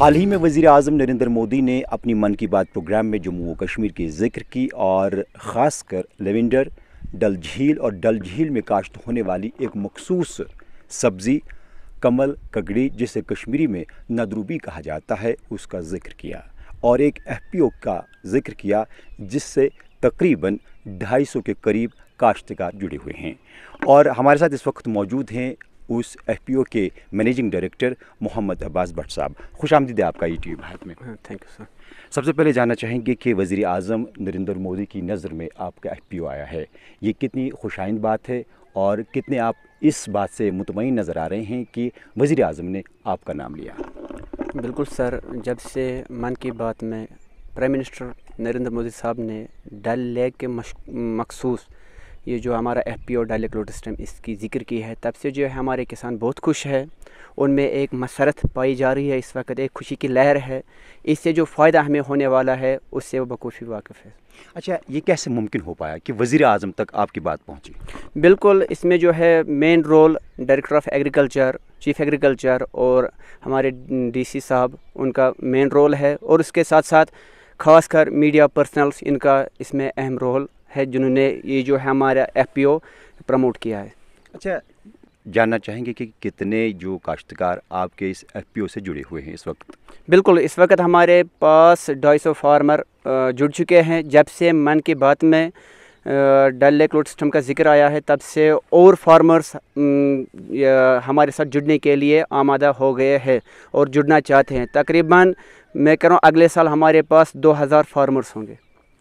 हाल ही में वज़ीर-ए-आज़म नरेंद्र मोदी ने अपनी मन की बात प्रोग्राम में जम्मू व कश्मीर की ज़िक्र की और ख़ासकर लेवेंडर, डल झील और डल झील में काश्त होने वाली एक मखसूस सब्ज़ी कमल ककड़ी, जिसे कश्मीरी में नदरूबी कहा जाता है, उसका ज़िक्र किया और एक FPO का ज़िक्र किया जिससे तकरीबन 250 के करीब काश्तकार जुड़े हुए हैं। और हमारे साथ इस वक्त मौजूद हैं उस FPO के मैनेजिंग डायरेक्टर मोहम्मद अब्बास भट्ट साहब। खुशामदीद आपका ETV भारत में। Thank you sir. सबसे पहले जानना चाहेंगे कि वज़ीर-ए-आज़म नरेंद्र मोदी की नज़र में आपका FPO आया है, ये कितनी खुशाइंद बात है और कितने आप इस बात से मुतमईन नज़र आ रहे हैं कि वज़ीर-ए-आज़म ने आपका नाम लिया? बिल्कुल सर, जब से मन की बात में प्राइम मिनिस्टर नरेंद्र मोदी साहब ने डल लेक के मखसूस ये जो हमारा FPO डायलेक्ट लोड सिस्टम इसकी ज़िक्र की है, तब से जो है हमारे किसान बहुत खुश है। उनमें एक मसरत पाई जा रही है, इस वक्त एक खुशी की लहर है। इससे जो फ़ायदा हमें होने वाला है उससे वो बखूबी वाकिफ़ है। अच्छा, ये कैसे मुमकिन हो पाया कि वज़ीर-ए-आज़म तक आपकी बात पहुंची? बिल्कुल, इसमें जो है main role director of agriculture, chief agriculture और हमारे DC साहब, उनका मेन रोल है और उसके साथ साथ ख़ासकर मीडिया पर्सनल्स, इनका इसमें अहम रोल है जिन्होंने ये जो है हमारा FPO प्रमोट किया है। अच्छा, जानना चाहेंगे कि कितने जो काश्तकार आपके इस FPO से जुड़े हुए हैं इस वक्त? बिल्कुल, इस वक्त हमारे पास 250 फार्मर जुड़ चुके हैं। जब से मन की बात में डल लेक लोड सिस्टम का जिक्र आया है, तब से और फार्मर्स हमारे साथ जुड़ने के लिए आमादा हो गए हैं और जुड़ना चाहते हैं। तकरीबन मैं कह रहा हूँ अगले साल हमारे पास 2000 फार्मर्स होंगे।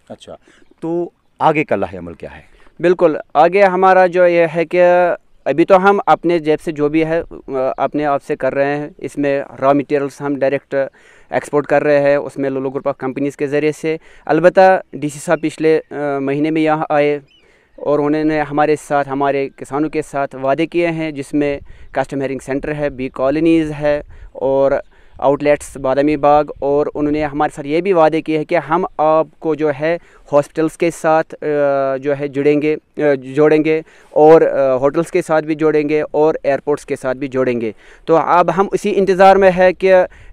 अच्छा, तो आगे का लाहे अमल क्या है? बिल्कुल, आगे हमारा जो ये है कि अभी तो हम अपने जेब से जो भी है अपने आप से कर रहे हैं। इसमें रॉ मटेरियल्स हम डायरेक्ट एक्सपोर्ट कर रहे हैं, उसमें लोलो ग्रुप ऑफ कंपनीज़ के ज़रिए से। अलबत्ता DC साहब पिछले महीने में यहाँ आए और उन्होंने हमारे साथ, हमारे किसानों के साथ वादे किए हैं, जिसमें कस्टम हेयरिंग सेंटर है, बी कॉलोनीज़ है और आउटलेट्स बादामी बाग। और उन्होंने हमारे साथ ये भी वादे किए हैं कि हम आपको जो है हॉस्पिटल्स के साथ जो है जोड़ेंगे और होटल्स के साथ भी जोड़ेंगे और एयरपोर्ट्स के साथ भी जोड़ेंगे। तो अब हम उसी इंतज़ार में है कि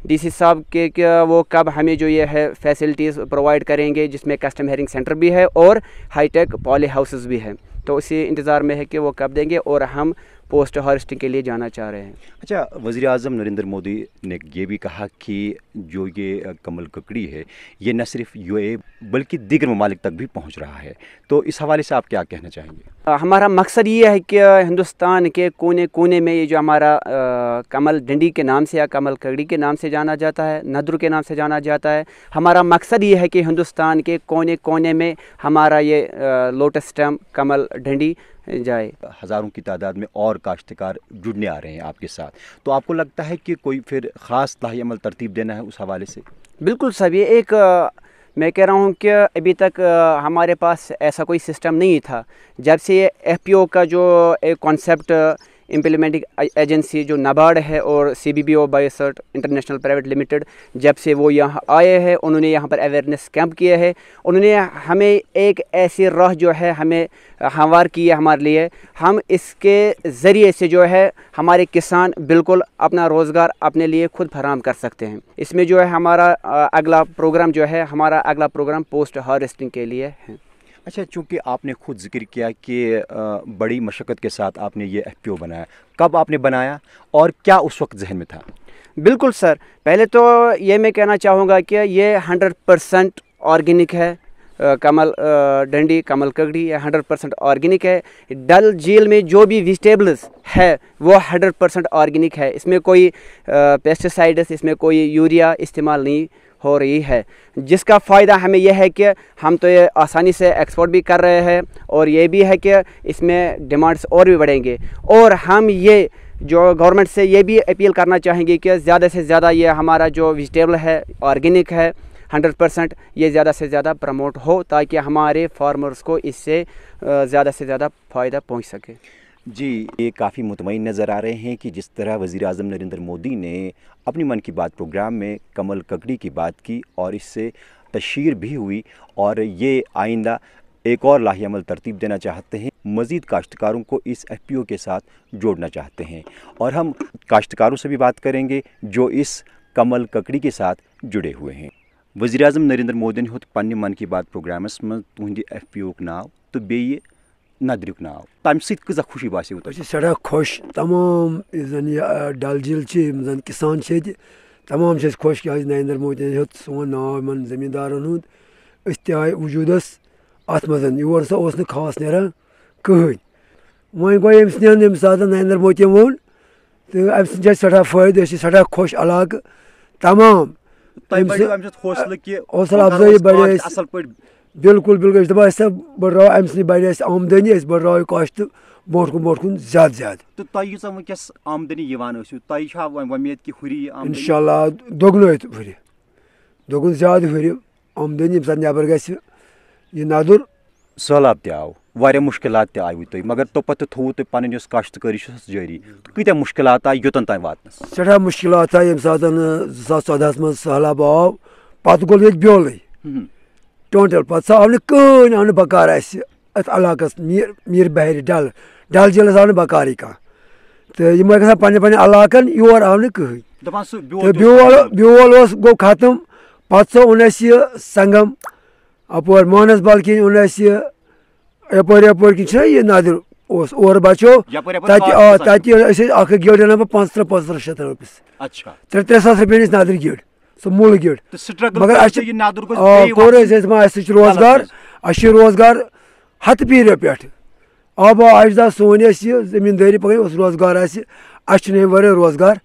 DC साहब के वो कब हमें जो ये है फैसिलिटीज़ प्रोवाइड करेंगे, जिसमें कस्टम हेयरिंग सेंटर भी है और हाईटेक पॉली हाउसेस भी हैं। तो उसी इंतज़ार में है कि वो कब देंगे और हम पोस्ट हार्वेस्टिंग के लिए जाना चाह रहे हैं। अच्छा, वज़ीर-ए-आज़म नरेंद्र मोदी ने ये भी कहा कि जो ये कमल ककड़ी है, ये न सिर्फ UAE बल्कि दीगर ममालिक तक भी पहुंच रहा है, तो इस हवाले से आप क्या कहना चाहेंगे? हमारा मकसद ये है कि हिंदुस्तान के कोने कोने में ये जो हमारा कमल डंडी के नाम से या कमल ककड़ी के नाम से जाना जाता है, नद्र के नाम से जाना जाता है, हमारा मकसद ये है कि हिंदुस्तान के कोने कोने में हमारा ये लोटस स्टेम कमल डंडी जाए। हज़ारों की तादाद में और काश्तकार जुड़ने आ रहे हैं आपके साथ, तो आपको लगता है कि कोई फिर ख़ास लाही अमल तरतीब देना है उस हवाले से? बिल्कुल सब, ये एक मैं कह रहा हूँ कि अभी तक हमारे पास ऐसा कोई सिस्टम नहीं था। जब से ये FPO का जो एक कॉन्सेप्ट इम्प्लीमेंटिंग एजेंसी जो नाबार्ड है और CBBO बायोसर्ट इंटरनेशनल प्राइवेट लिमिटेड, जब से वो यहाँ आए हैं, उन्होंने यहाँ पर अवेयरनेस कैंप किए हैं। उन्होंने हमें एक ऐसी राह जो है हमें हमवार की है हमारे लिए। हम इसके ज़रिए से जो है हमारे किसान बिल्कुल अपना रोज़गार अपने लिए खुद फराहम कर सकते हैं। इसमें जो है हमारा अगला प्रोग्राम पोस्ट हार्वेस्टिंग के लिए है। अच्छा, चूँकि आपने खुद जिक्र किया कि बड़ी मशक्क़त के साथ आपने ये FPO बनाया, कब आपने बनाया और क्या उस वक्त जहन में था? बिल्कुल सर, पहले तो ये मैं कहना चाहूँगा कि ये 100% ऑर्गेनिक है। कमल डंडी, कमल ककड़ी, ये 100% ऑर्गेनिक है। डल झील में जो भी वेजिटेबल्स है वो 100% ऑर्गेनिक है। इसमें कोई पेस्टिसाइड्स, इसमें कोई यूरिया इस्तेमाल नहीं हो रही है, जिसका फ़ायदा हमें यह है कि हम तो ये आसानी से एक्सपोर्ट भी कर रहे हैं और ये भी है कि इसमें डिमांड्स और भी बढ़ेंगे। और हम ये जो गवर्नमेंट से ये भी अपील करना चाहेंगे कि ज़्यादा से ज़्यादा ये हमारा जो वेजिटेबल है ऑर्गेनिक है 100%, ये ज़्यादा से ज़्यादा प्रमोट हो ताकि हमारे फार्मर्स को इससे ज़्यादा से ज़्यादा फ़ायदा पहुँच सके। जी, ये काफ़ी मुतमईन नज़र आ रहे हैं कि जिस तरह वज़ीर-ए-आज़म नरेंद्र मोदी ने अपनी मन की बात प्रोग्राम में कमल ककड़ी की बात की और इससे तशहीर भी हुई और ये आइंदा एक और लाही अमल तरतीब देना चाहते हैं, मज़ीद काश्तकारों को इस FPO के साथ जोड़ना चाहते हैं। और हम काश्तकारों से भी बात करेंगे जो इस कमल ककड़ी के साथ जुड़े हुए हैं। वज़ीर-ए-आज़म नरेंद्र मोदी ने पन्ने मन की बात प्रोग्रामस में तुहंद FPO नाव तो बेये नदरिक नाव तम सत कजा खुशी बासियो तो सड़ा खुश तमाम जन डल झील जन किसान तमाम खुश कि नरेंद्र मोदी ने सोन नाव इन जमींदारन हूँ आए वजूदस अत मज योर सा खास नान कहें वह गो ये सात नरेंद्र मोदी वोन तो अम सड़ा फायदे सड़ा खुश इलाक तमाम हौसला अफजाई बढ़े बिल्कुल बिल्कुल दपान बढ़ो अम सद बढ़े आमदनी बढ़ो काश्त ब्रोट कुन ज्यादा तो वस आमदनी वमेद कि हुरी इंशाल्लाह दोगुन हुर दोगुन ज्यादा हुर आमदनी ये नबर ग नदर सैलाब तव वारिया मुश्किलात ते आयु तुम मगर तो पत थो तुम पन काश्तकारी जारी कत्या मुश्किलात आय योतन तान वातनस सड़ा मुश्किलात आय ये सात 2014 मज सैलाब आव पत गो ये ब्योल टोटल पत आव कहीं आव बकार अत इलाकस मीर बहरी डल झीलस आव बकारी कह तो यम ग पे इलाकन योर आव कहीं ब्योल गो खत्म पे ओन संगम अपर मानसबल किन ओन यपर किन यह नदर और बचो तक गेड़ ना 500 शत रुपये 3 सास रुपये नदर गेड़ सो मूल गेड़ मगर कोर रोजगार रोजगार हथ पीर पे आबा अजदा सोन जमींदारी पक रोजगार वे रोजगार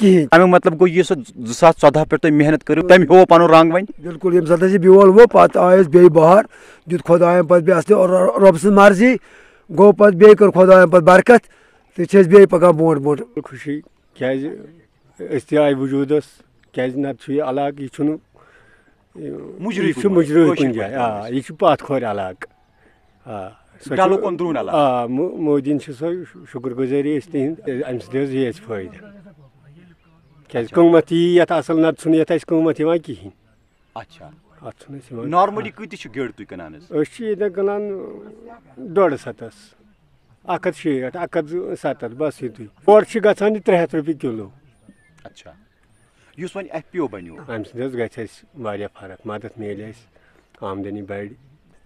कहें अमिक मतलब गो ये 2014 पे मेहनत कर तम हो पन रंग वन बिल्कुल ये सत ब्योल वो पे आयस बे बहार दुत खुदायन पे असल और रब सज मर्जी गो पे कर खुदायन पे बरकत तो बे पकान बोट बोट खुशी क्या आय वजूदस क्या नत इलाक यह मुजर कुन जाए यह पथ खोर इलाक मोदी शुक्र गुजारी अम सद फायदे क्या कमत यी असल नत ये कमत कहें नॉर्मली कत गेड़ तुम कनान कनान 150 160 170 बस युत और गसान 300 रुपये किलो अच्छा युस वन FPO बनो अम सद गया फर्क मदद मिले आमदनी बढ़।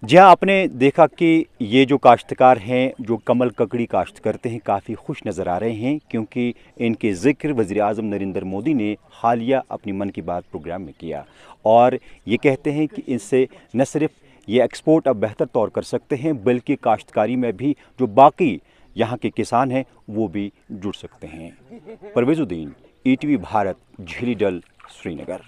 जी हाँ, आपने देखा कि ये जो काश्तकार हैं जो कमल ककड़ी काश्त करते हैं काफ़ी खुश नज़र आ रहे हैं क्योंकि इनके ज़िक्र वज़ीर-ए-आज़म नरेंद्र मोदी ने हालिया अपनी मन की बात प्रोग्राम में किया और ये कहते हैं कि इनसे न सिर्फ ये एक्सपोर्ट अब बेहतर तौर कर सकते हैं बल्कि काश्तकारी में भी जो बाकी यहाँ के किसान हैं वो भी जुड़ सकते हैं। परवेज़ुद्दीन, ETV भारत, झीली डल, श्रीनगर।